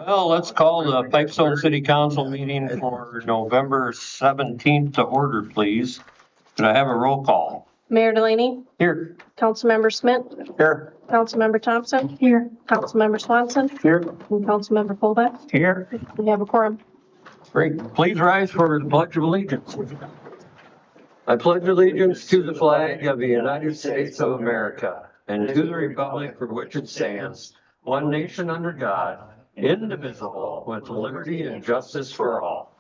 Well, let's call the Pipestone City Council meeting for November 17th to order, please. Could I have a roll call? Mayor Delaney, Here. Councilmember Smith, Here. Councilmember Thompson, here, Councilmember Swanson, Here. and Councilmember Colbeck. Here. We have a quorum. Great. Please rise for the Pledge of Allegiance. I pledge allegiance to the flag of the United States of America and to the republic for which it stands, one nation under God, indivisible, with liberty and justice for all.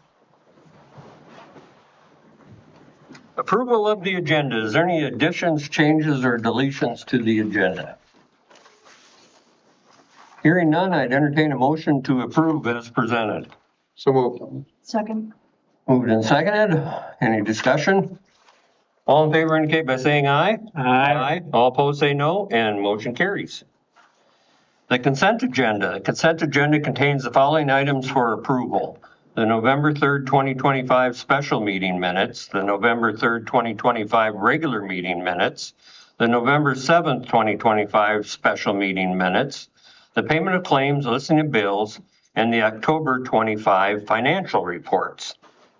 Approval of the agenda. Is there any additions, changes, or deletions to the agenda? Hearing none, I'd entertain a motion to approve as presented. So moved. Second. Moved and seconded. Any discussion? All in favor indicate by saying aye. Aye. All opposed say no, and motion carries. The consent agenda. The consent agenda contains the following items for approval. The November 3rd, 2025 special meeting minutes, the November 3rd, 2025 regular meeting minutes, the November 7th, 2025 special meeting minutes, the payment of claims, listing of bills, and the October 25 financial reports.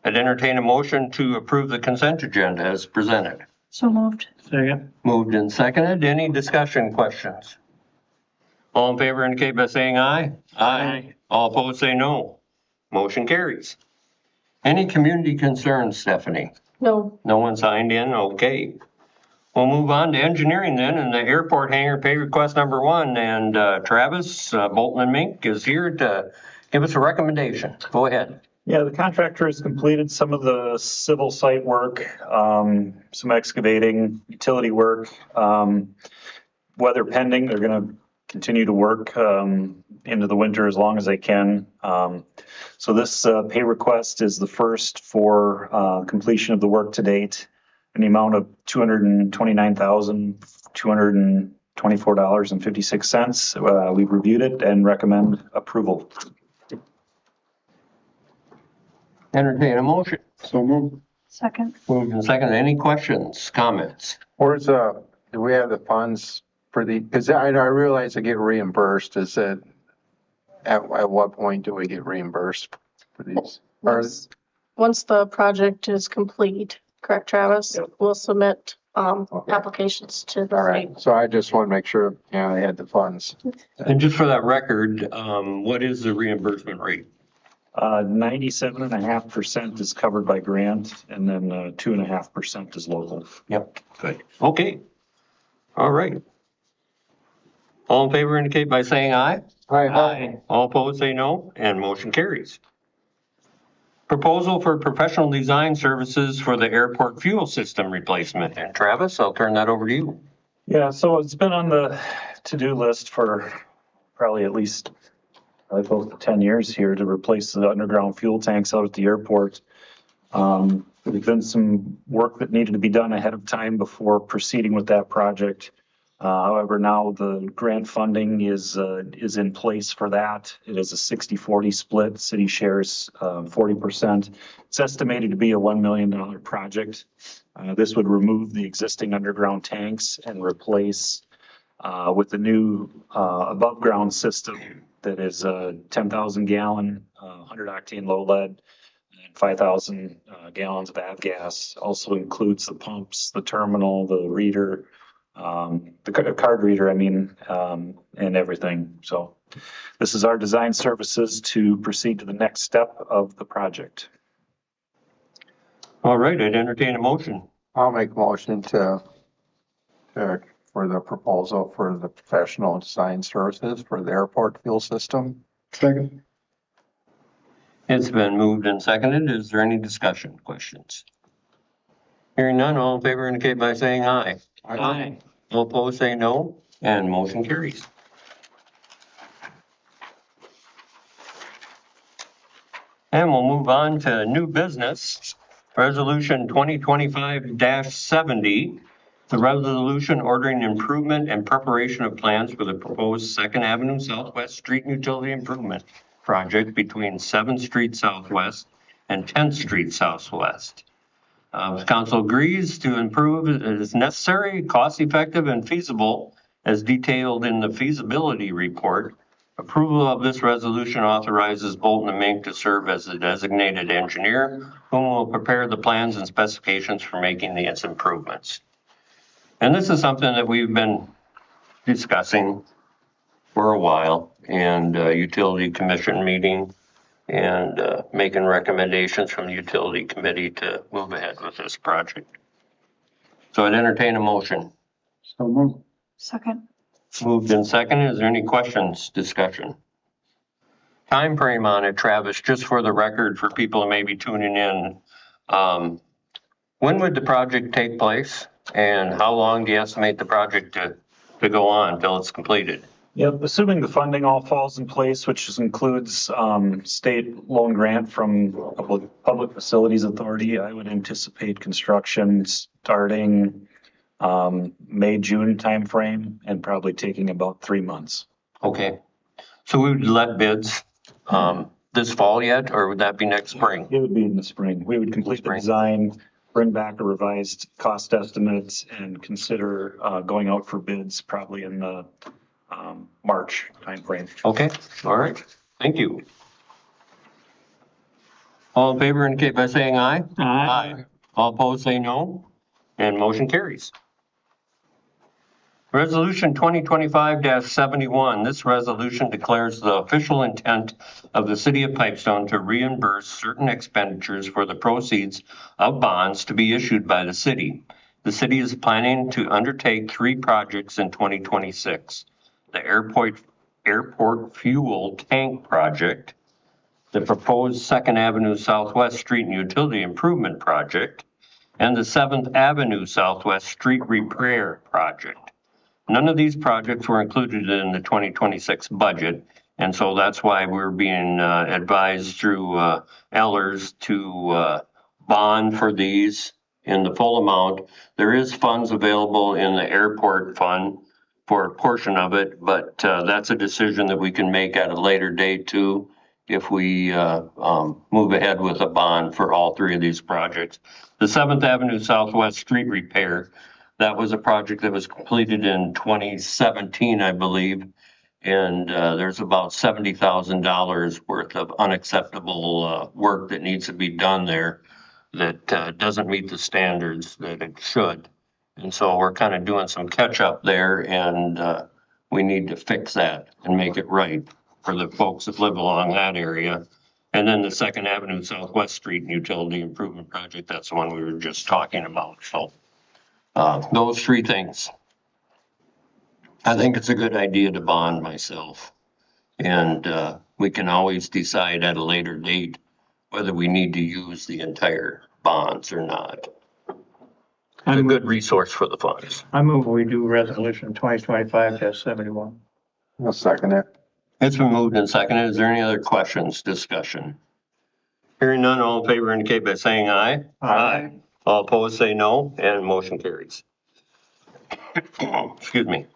I'd entertain a motion to approve the consent agenda as presented. So moved. Second. Moved and seconded. Any discussion questions? All in favor indicate by saying aye. Aye. All opposed say no. Motion carries. Any community concerns, Stephanie? No. No one signed in? Okay. We'll move on to engineering then, and the airport hangar pay request number 1. And Travis Bolton and Mink is here to give us a recommendation. Go ahead. Yeah, the contractor has completed some of the civil site work, some excavating, utility work. Weather pending, they're going to continue to work into the winter as long as they can. So this pay request is the first for completion of the work to date in the amount of $229,224.56. We've reviewed it and recommend approval. Entertain a motion. So moved. Second. Moved and seconded. Any questions, comments? Where's, do we have the funds for the, because I realize I get reimbursed. Is it, at what point do we get reimbursed for these? Once the project is complete, correct, Travis? Yep. We'll submit Okay. applications to the All right. state. So I just want to make sure, I had the funds. And just for that record, what is the reimbursement rate? 97.5% is covered by grant, and then 2.5% is local. Yep, good. Okay. All right. All in favor indicate by saying aye. Aye. All opposed say no, and motion carries. Proposal for professional design services for the airport fuel system replacement. And Travis, I'll turn that over to you. Yeah, so it's been on the to-do list for probably at least close to 10 years here to replace the underground fuel tanks out at the airport. There's been some work that needed to be done ahead of time before proceeding with that project. However, now the grant funding is in place for that. It is a 60-40 split. City shares 40%. It's estimated to be a $1 million project. This would remove the existing underground tanks and replace with the new above ground system that is a 10,000 gallon, 100 octane low lead, and 5,000 gallons of avgas. Also includes the pumps, the terminal, the reader, the card reader, and everything. So this is our design services to proceed to the next step of the project. All right, I'd entertain a motion. I'll make a motion for the proposal for the professional design services for the airport fuel system. Second. It's been moved and seconded. Is there any discussion, questions? Hearing none, all in favor indicate by saying aye. Aye. All opposed say no, and motion carries. And we'll move on to new business. Resolution 2025-70, the resolution ordering improvement and preparation of plans for the proposed 2nd Avenue Southwest Street Utility Improvement Project between 7th Street Southwest and 10th Street Southwest. Council agrees to improve as necessary, cost-effective, and feasible as detailed in the feasibility report Approval of this resolution authorizes Bolton and Mink to serve as the designated engineer, whom will prepare the plans and specifications for making these improvements. And this is something that we've been discussing for a while, and utility commission meeting, and making recommendations from the utility committee to move ahead with this project. So I'd entertain a motion. So moved. Second. Moved and seconded. Is there any questions, discussion? Time frame on it, Travis, just for the record, for people who may be tuning in. When would the project take place, and how long do you estimate the project to go on until it's completed? Yep, assuming the funding all falls in place, which includes state loan grant from Public Facilities Authority, I would anticipate construction starting May, June timeframe and probably taking about 3 months. Okay, so we would let bids this fall yet, or would that be next spring? It would be in the spring. We would complete the Spring. design, bring back a revised cost estimates, and consider going out for bids probably in the March timeframe. Okay, all right, thank you. All in favor indicate by saying aye. Aye. All opposed say no, and motion carries. Resolution 2025-71, this resolution declares the official intent of the city of Pipestone to reimburse certain expenditures for the proceeds of bonds to be issued by the city. The city is planning to undertake 3 projects in 2026. The airport fuel tank project, the proposed 2nd Avenue Southwest Street and Utility Improvement Project, and the 7th Avenue Southwest Street Repair Project. None of these projects were included in the 2026 budget, and so that's why we're being advised through Ellers to bond for these in the full amount. There is funds available in the airport fund for a portion of it, but that's a decision that we can make at a later date too, if we move ahead with a bond for all 3 of these projects. The 7th Avenue Southwest Street Repair, that was a project that was completed in 2017, I believe, and there's about $70,000 worth of unacceptable work that needs to be done there that doesn't meet the standards that it should. And so we're kind of doing some catch up there, and we need to fix that and make it right for the folks that live along that area. And then the 2nd Avenue Southwest Street and Utility Improvement Project, that's the one we were just talking about. So those 3 things. I think it's a good idea to bond myself. And we can always decide at a later date whether we need to use the entire bonds or not. It's a good resource for the funds. I move we do resolution 2025-71. I'll second it. It's been moved and seconded. Is there any other questions, discussion? Hearing none, all in favor indicate by saying aye. Aye. All opposed say no, and motion carries. Excuse me.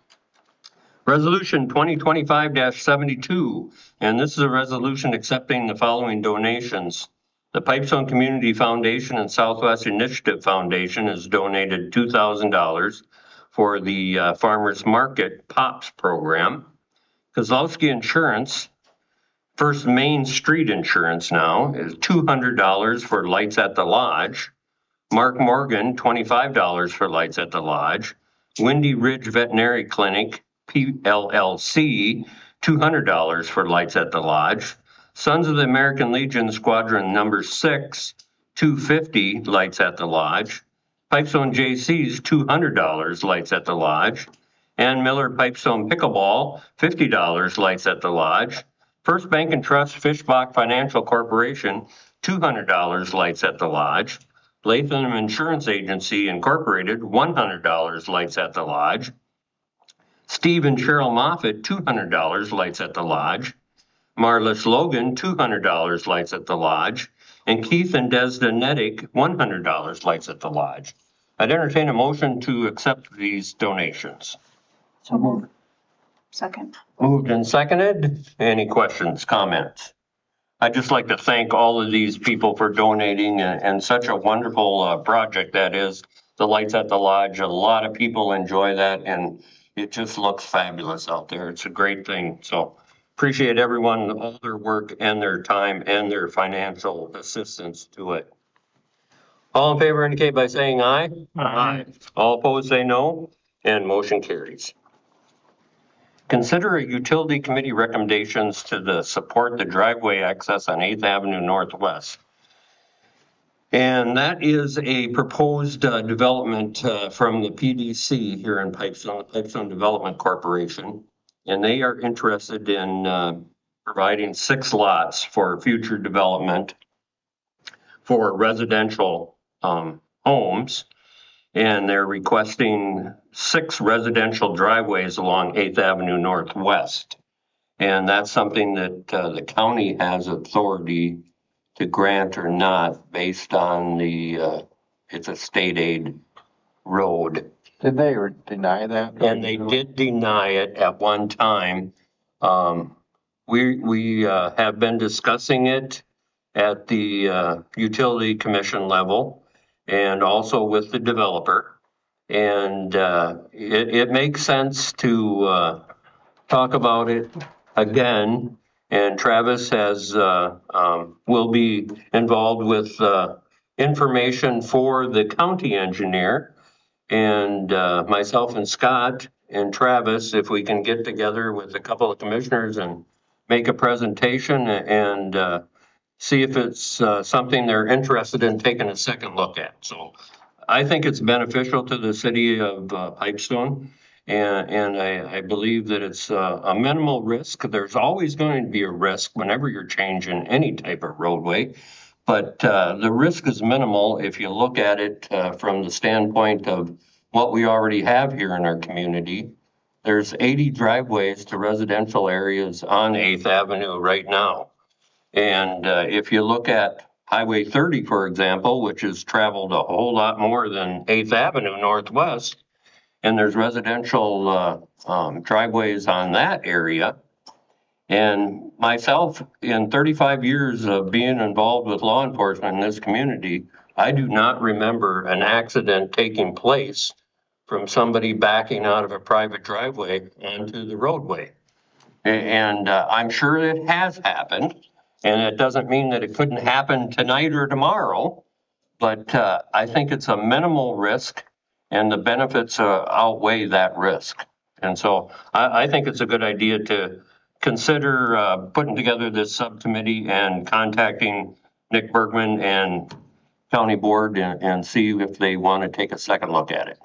Resolution 2025-72, and this is a resolution accepting the following donations. The Pipestone Community Foundation and Southwest Initiative Foundation has donated $2,000 for the Farmers Market POPS program. Kozlowski Insurance, First Main Street Insurance now, is $200 for lights at the lodge. Mark Morgan, $25 for lights at the lodge. Windy Ridge Veterinary Clinic, PLLC, $200 for lights at the lodge. Sons of the American Legion Squadron Number 6, $250 lights at the lodge. Pipestone JC's $200 lights at the lodge. Ann Miller Pipestone Pickleball, $50 lights at the lodge. First Bank and Trust Fishbach Financial Corporation, $200 lights at the lodge. Latham Insurance Agency Incorporated, $100 lights at the lodge. Steve and Cheryl Moffitt, $200 lights at the lodge. Marlis Logan, $200 lights at the lodge. And Keith and Desda Nedick, $100 lights at the lodge. I'd entertain a motion to accept these donations. So moved. Second. Moved and seconded. Any questions, comments? I'd just like to thank all of these people for donating, and such a wonderful project that is. The lights at the lodge, a lot of people enjoy that, and it just looks fabulous out there. It's a great thing. So appreciate everyone, all their work and their time and their financial assistance to it. All in favor indicate by saying aye. Aye. All opposed say no, and motion carries. Consider a utility committee recommendations to support the driveway access on 8th Avenue Northwest. And that is a proposed development from the PDC here in Pipestone, the Pipestone Development Corporation. And they are interested in providing 6 lots for future development for residential homes. And they're requesting 6 residential driveways along 8th Avenue Northwest. And that's something that the county has authority to grant or not based on it's a state aid road. Did they or deny that? And they did deny it at one time. We have been discussing it at the utility commission level and also with the developer. And it makes sense to talk about it again. And Travis will be involved with information for the county engineer. And myself and Scott and Travis, if we can get together with a couple of commissioners and make a presentation and see if it's something they're interested in taking a second look at. So I think it's beneficial to the city of Pipestone. And I believe that it's a minimal risk. There's always going to be a risk whenever you're changing any type of roadway. But the risk is minimal if you look at it from the standpoint of what we already have here in our community. There's 80 driveways to residential areas on 8th Avenue right now. And if you look at Highway 30, for example, which has traveled a whole lot more than 8th Avenue Northwest, and there's residential driveways on that area. And myself, in 35 years of being involved with law enforcement in this community, I do not remember an accident taking place from somebody backing out of a private driveway onto the roadway. And I'm sure it has happened, and it doesn't mean that it couldn't happen tonight or tomorrow, but I think it's a minimal risk and the benefits outweigh that risk. And so I think it's a good idea to consider putting together this subcommittee and contacting Nick Bergman and County Board and see if they want to take a second look at it.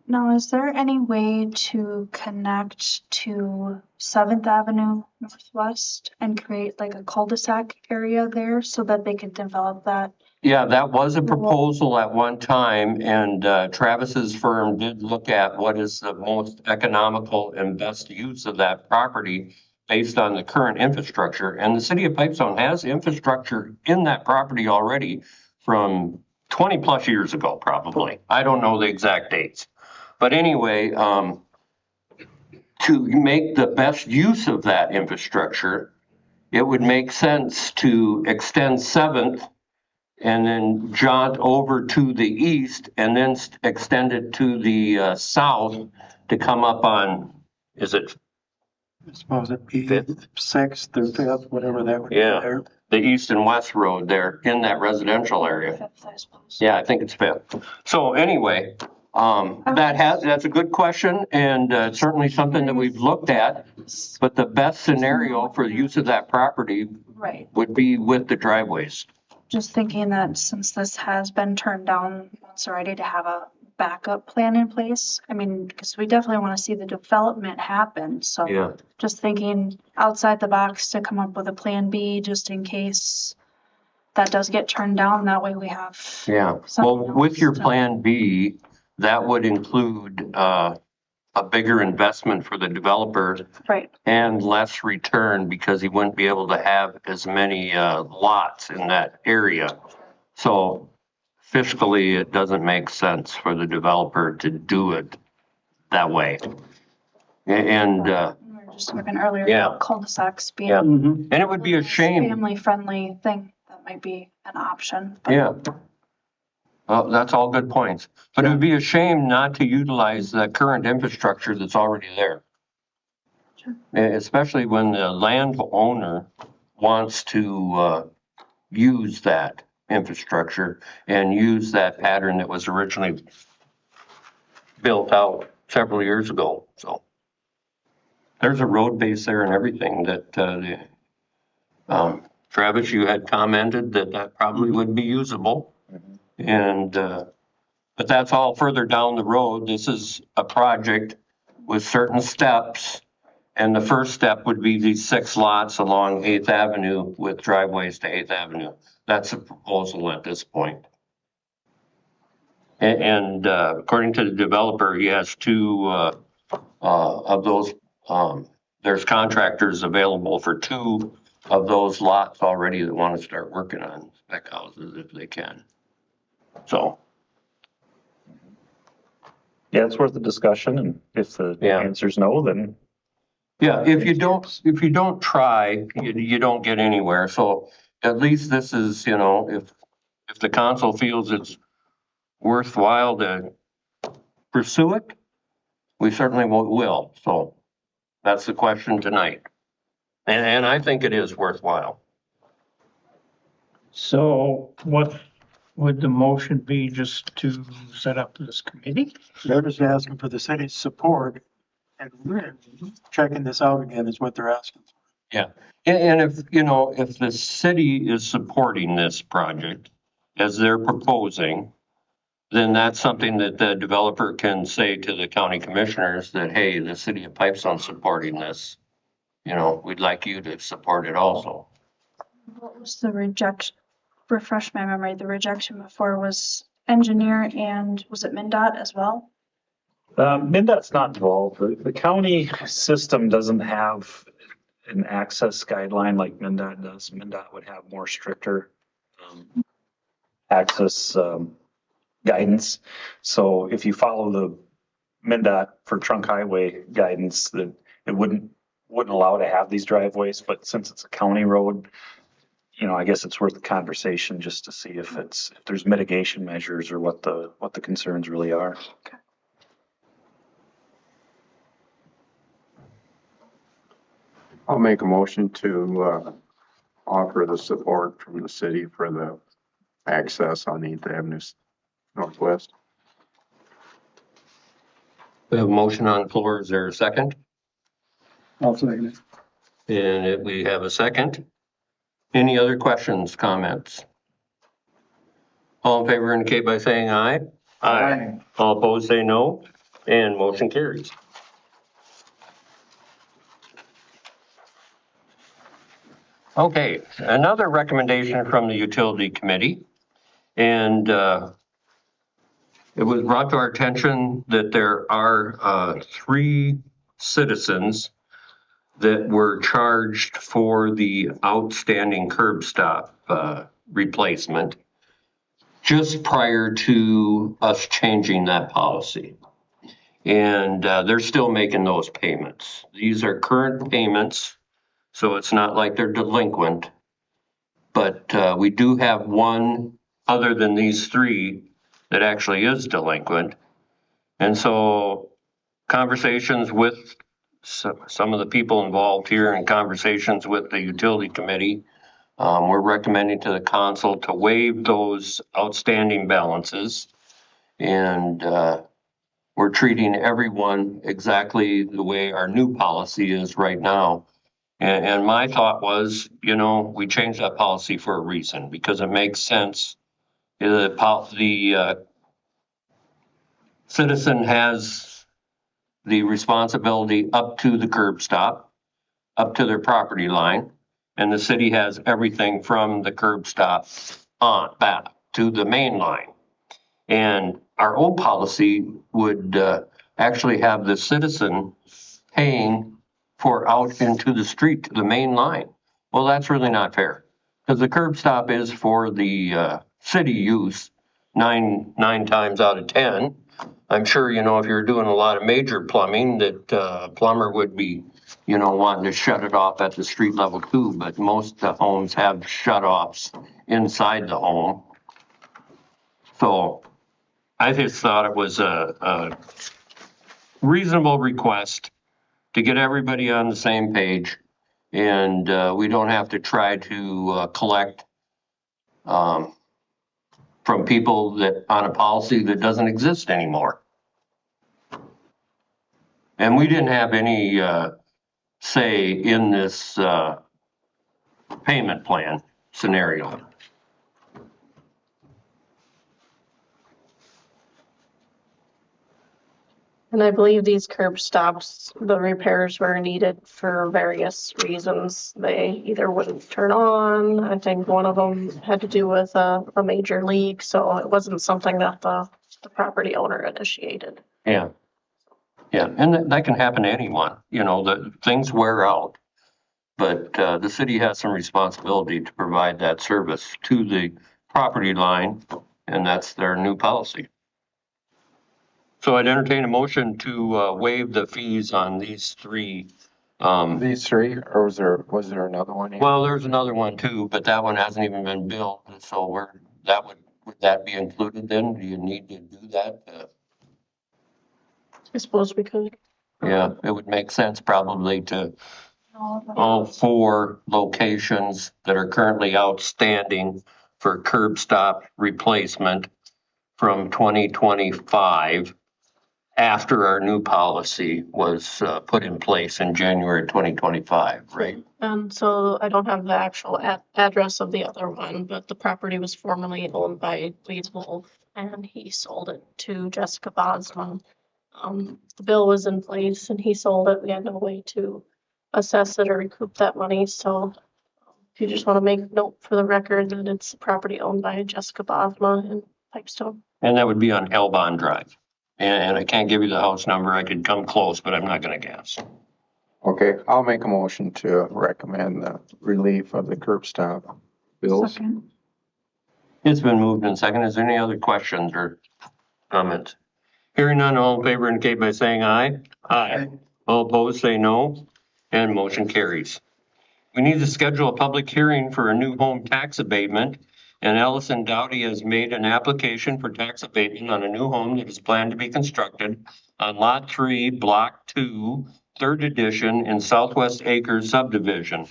Now, is there any way to connect to 7th Avenue Northwest and create like a cul-de-sac area there so that they could develop that? Yeah, that was a proposal at one time, and Travis's firm did look at what is the most economical and best use of that property based on the current infrastructure. And the city of Pipestone has infrastructure in that property already from 20 plus years ago, probably. I don't know the exact dates. But anyway, to make the best use of that infrastructure, it would make sense to extend 7th and then jaunt over to the east and then extend it to the south to come up on, is it I suppose it'd be 5th? 6th or 5th, whatever that would be Yeah. there. The east and west road there in that residential area. 5th, I suppose. Yeah, I think it's 5th. So anyway, that's a good question and certainly something that we've looked at. But the best scenario for the use of that property Right. would be with the driveways. Just thinking that since this has been turned down once already, to have a backup plan in place. I mean, because we definitely want to see the development happen. So Yeah. just thinking outside the box to come up with a plan B just in case that does get turned down. That way we have. Yeah, well, something with else your to- plan B, that would include a bigger investment for the developer Right. and less return because he wouldn't be able to have as many lots in that area. So fiscally, it doesn't make sense for the developer to do it that way. And We were just talking earlier Yeah. about cul-de-sacs being. Yeah. Mhm. and it would be a shame. Family-friendly thing. That might be an option. but- Yeah. Well, that's all good points. But it would be a shame not to utilize the current infrastructure that's already there. Especially when the landowner wants to use that infrastructure and use that pattern that was originally built out several years ago. So there's a road base there and everything that Travis, you had commented that probably would be usable. And but that's all further down the road. This is a project with certain steps. And the first step would be these 6 lots along 8th Avenue with driveways to 8th Avenue. That's a proposal at this point. And according to the developer, he has 2 of those. There's contractors available for 2 of those lots already that want to start working on spec houses if they can. So. Yeah, it's worth a discussion, and if the answer's no, then. Yeah, if you don't try, you don't get anywhere. So at least this is, if the council feels it's worthwhile to pursue it, we certainly will. So that's the question tonight. And I think it is worthwhile. So what would the motion be, just to set up this committee? They're just asking for the city's support, and checking this out again is what they're asking for. Yeah. And if the city is supporting this project as they're proposing, then that's something that the developer can say to the county commissioners that, hey, the city of Pipestone's supporting this. We'd like you to support it also. What was the rejection? Refresh my memory. The rejection before was engineer, and was it MnDOT as well? MnDOT's not involved. The county system doesn't have an access guideline like MnDOT does. MnDOT would have more stricter access guidance. So if you follow the MnDOT for trunk highway guidance, that it wouldn't allow to have these driveways. But since it's a county road, I guess it's worth the conversation just to see if there's mitigation measures or what the concerns really are. Okay. I'll make a motion to offer the support from the city for the access on 8th Avenue Northwest. We have a motion on the floor. Is there a second? I'll second it. And we have a second. Any other questions, comments? All in favor indicate by saying aye. Aye. All opposed say no, and motion carries. Okay, another recommendation from the utility committee. And it was brought to our attention that there are 3 citizens that were charged for the outstanding curb stop replacement just prior to us changing that policy. And they're still making those payments. These are current payments, so it's not like they're delinquent. But we do have one other than these 3 that actually is delinquent. And so conversations with some of the people involved here and conversations with the utility committee, we're recommending to the council to waive those outstanding balances. And we're treating everyone exactly the way our new policy is right now. And my thought was, we changed that policy for a reason, because it makes sense. The citizen has the responsibility up to the curb stop, up to their property line, and the city has everything from the curb stop on back to the main line. And our old policy would actually have the citizen paying for out into the street to the main line. Well, that's really not fair, because the curb stop is for the city use 9 times out of 10. I'm sure, if you're doing a lot of major plumbing, that a plumber would be, wanting to shut it off at the street level too, but most homes have shut-offs inside the home. So I just thought it was a reasonable request to get everybody on the same page. And we don't have to try to collect from people that on a policy that doesn't exist anymore. And we didn't have any say in this payment plan scenario. And I believe these curb stops, the repairs were needed for various reasons. They either wouldn't turn on. I think one of them had to do with a major leak, so it wasn't something that the property owner initiated. Yeah. Yeah, and that can happen to anyone, you know, the things wear out. But the city has some responsibility to provide that service to the property line, and that's their new policy. So I'd entertain a motion to waive the fees on these three. These three, or was there another one? here? Well, there's another one too, but that one hasn't even been built, and so would that be included then? Do you need to do that? I suppose we could. Yeah, it would make sense probably to All of them. all 4 locations that are currently outstanding for curb stop replacement from 2025 after our new policy was put in place in January 2025, right? And so I don't have the actual address of the other one, but the property was formerly owned by Lee Wolf, and he sold it to Jessica Bosman. The bill was in place and he sold it. We had no way to assess it or recoup that money. So if you just want to make note for the record that it's a property owned by Jessica Bosma in Pipestone. And that would be on Elbon Drive. And I can't give you the house number. I could come close, but I'm not going to guess. Okay, I'll make a motion to recommend the relief of the curb stop bills. Second. It's been moved and seconded. Is there any other questions or comments? Hearing none, all in favor indicate by saying aye. Aye. All opposed, say no, and motion carries. We need to schedule a public hearing for a new home tax abatement, and Ellison Dowdy has made an application for tax abatement on a new home that is planned to be constructed on Lot 3, Block 2, 3rd Edition in Southwest Acres subdivision.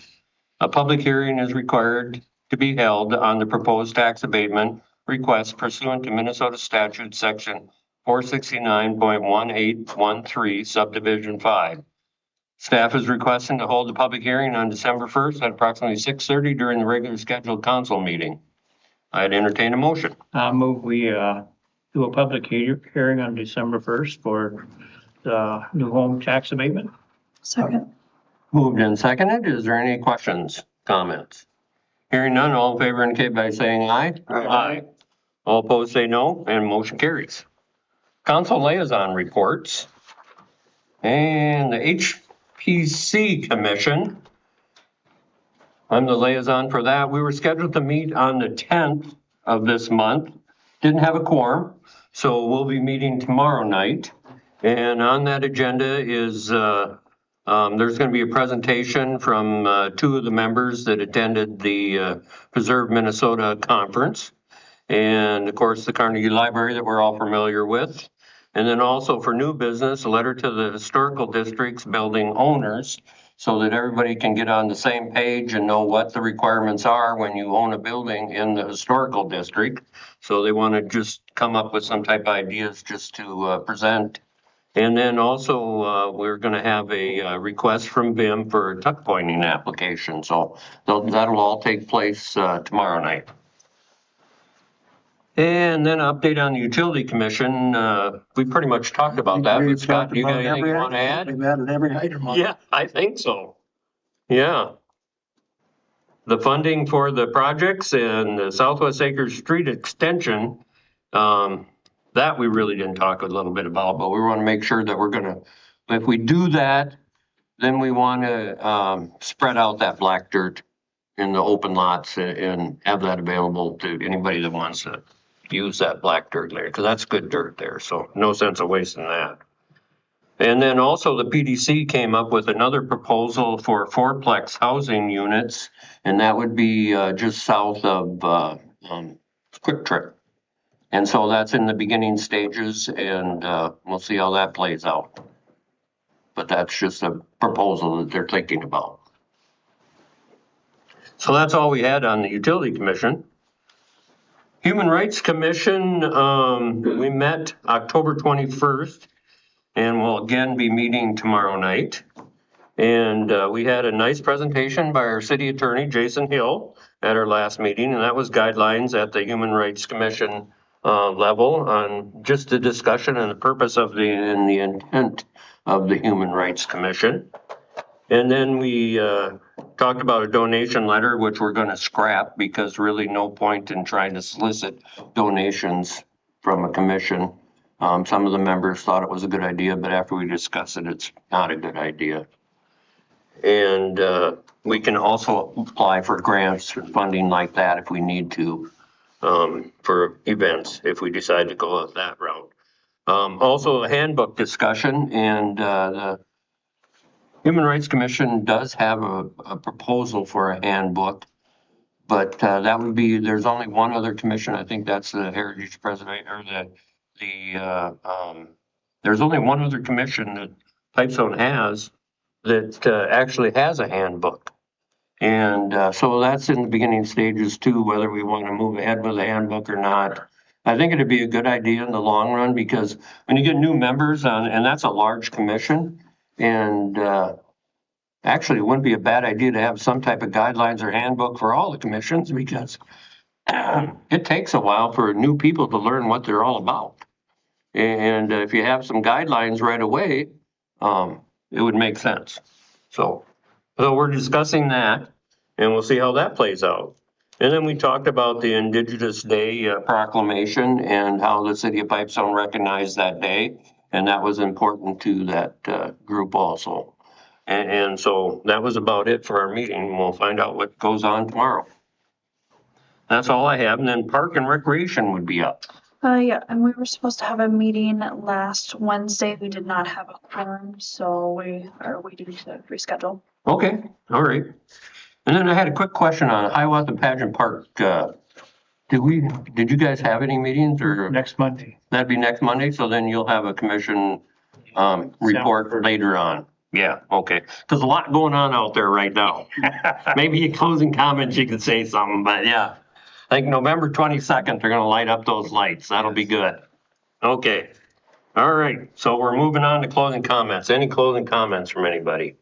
A public hearing is required to be held on the proposed tax abatement request pursuant to Minnesota Statute Section 469.1813, Subdivision 5. Staff is requesting to hold the public hearing on December 1st at approximately 6:30 during the regular scheduled council meeting. I'd entertain a motion. I move we do a public hearing on December 1st for the new home tax abatement. Second. Moved and seconded. Is there any questions, comments? Hearing none, all in favor indicate by saying aye. Aye. All opposed say no, and motion carries. Council liaison reports. And the HPC Commission. I'm the liaison for that. We were scheduled to meet on the 10th of this month. Didn't have a quorum, so we'll be meeting tomorrow night. And on that agenda is there's going to be a presentation from 2 of the members that attended the Preserve Minnesota conference. And of course, the Carnegie Library that we're all familiar with. And then also for new business, a letter to the historical district's building owners so that everybody can get on the same page and know what the requirements are when you own a building in the historical district. So they want to just come up with some type of ideas just to present. And then also we're going to have a request from BIM for a tuck pointing application. So that'll all take place tomorrow night. And then an update on the Utility Commission. We pretty much talked about that. But Scott, you got anything you want to add? We've added every item on. Yeah, I think so. Yeah. The funding for the projects and the Southwest Acres Street extension, that we really didn't talk a little bit about, but we want to make sure that we're going to, if we do that, then we want to spread out that black dirt in the open lots and have that available to anybody that wants to use that black dirt there, because that's good dirt there, so no sense of wasting that. And then also the PDC came up with another proposal for 4-plex housing units, and that would be just south of Quick Trip. And so that's in the beginning stages, and we'll see how that plays out. but that's just a proposal that they're thinking about. So that's all we had on the Utility Commission. Human Rights Commission, we met October 21st, and we'll again be meeting tomorrow night. And we had a nice presentation by our city attorney, Jason Hill, at our last meeting, and that was guidelines at the Human Rights Commission level on just the discussion and the purpose of and the intent of the Human Rights Commission. And then we talked about a donation letter, which we're going to scrap because really no point in trying to solicit donations from a commission. Some of the members thought it was a good idea, but after we discuss it, it's not a good idea. And we can also apply for grants and funding like that if we need to for events, if we decide to go that route. Also a handbook discussion, and the Human Rights Commission does have a proposal for a handbook, but that would be, there's only one other commission, I think that's the Heritage President, or there's only one other commission that Pipestone has that actually has a handbook. And so that's in the beginning stages too, whether we want to move ahead with a handbook or not. I think it'd be a good idea in the long run because when you get new members on, and that's a large commission, and actually it wouldn't be a bad idea to have some type of guidelines or handbook for all the commissions because it takes a while for new people to learn what they're all about. And if you have some guidelines right away, it would make sense. So we're discussing that, and we'll see how that plays out. And then we talked about the Indigenous Day proclamation and how the city of Pipestone recognized that day, and that was important to that group also. And so that was about it for our meeting. We'll find out what goes on tomorrow. That's all I have, and then Park and Recreation would be up. Yeah, and we were supposed to have a meeting last Wednesday. We did not have a quorum, so we are waiting to reschedule. Okay, all right. And then I had a quick question on Hiawatha Pageant Park. Did you guys have any meetings or? Next Monday. That'd be next Monday, so then you'll have a commission report later on. Yeah, okay. There's a lot going on out there right now. Maybe in closing comments you could say something, but yeah. I think November 22nd, they're gonna light up those lights. That'll be good. Okay. All right, so we're moving on to closing comments. Any closing comments from anybody?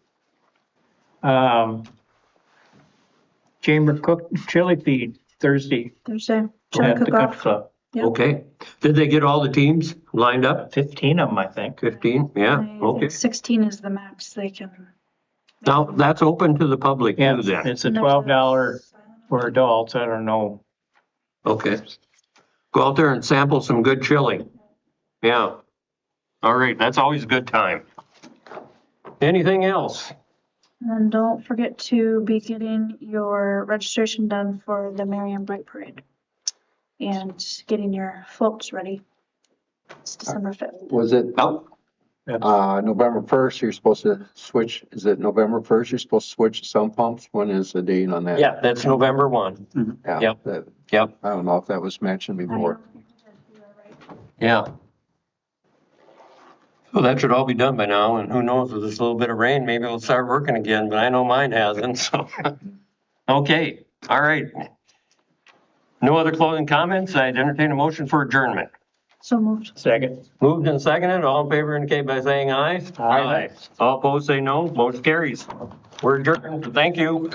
Chamber cooked chili feed Thursday Thursday, at the Country cook-off. Club. Yep. Okay. Did they get all the teams lined up? 15 of them, I think. 15? Yeah, I think okay. 16 is the max they can. Now, that's open to the public Yeah, too then? it's a And there's $12 for adults. I don't know. Okay. Go out there and sample some good chili. Yeah. All right, that's always a good time. Anything else? And don't forget to be getting your registration done for the Marion Bright Parade. And getting your floats ready. It's December 5th. Was it, Oh, November 1st, you're supposed to switch, is it November 1st, you're supposed to switch to some pumps? When is the date on that? yeah, that's November 1. Yeah, Yep. that- Yep, I don't know if that was mentioned before. yeah. So that should all be done by now, and who knows, with this little bit of rain, maybe it'll start working again, but I know mine hasn't, so. Okay, all right. No other closing comments? I'd entertain a motion for adjournment. So moved. Second. Moved and seconded, all in favor indicate by saying aye. Aye. All opposed say no, motion carries. We're adjourned, thank you.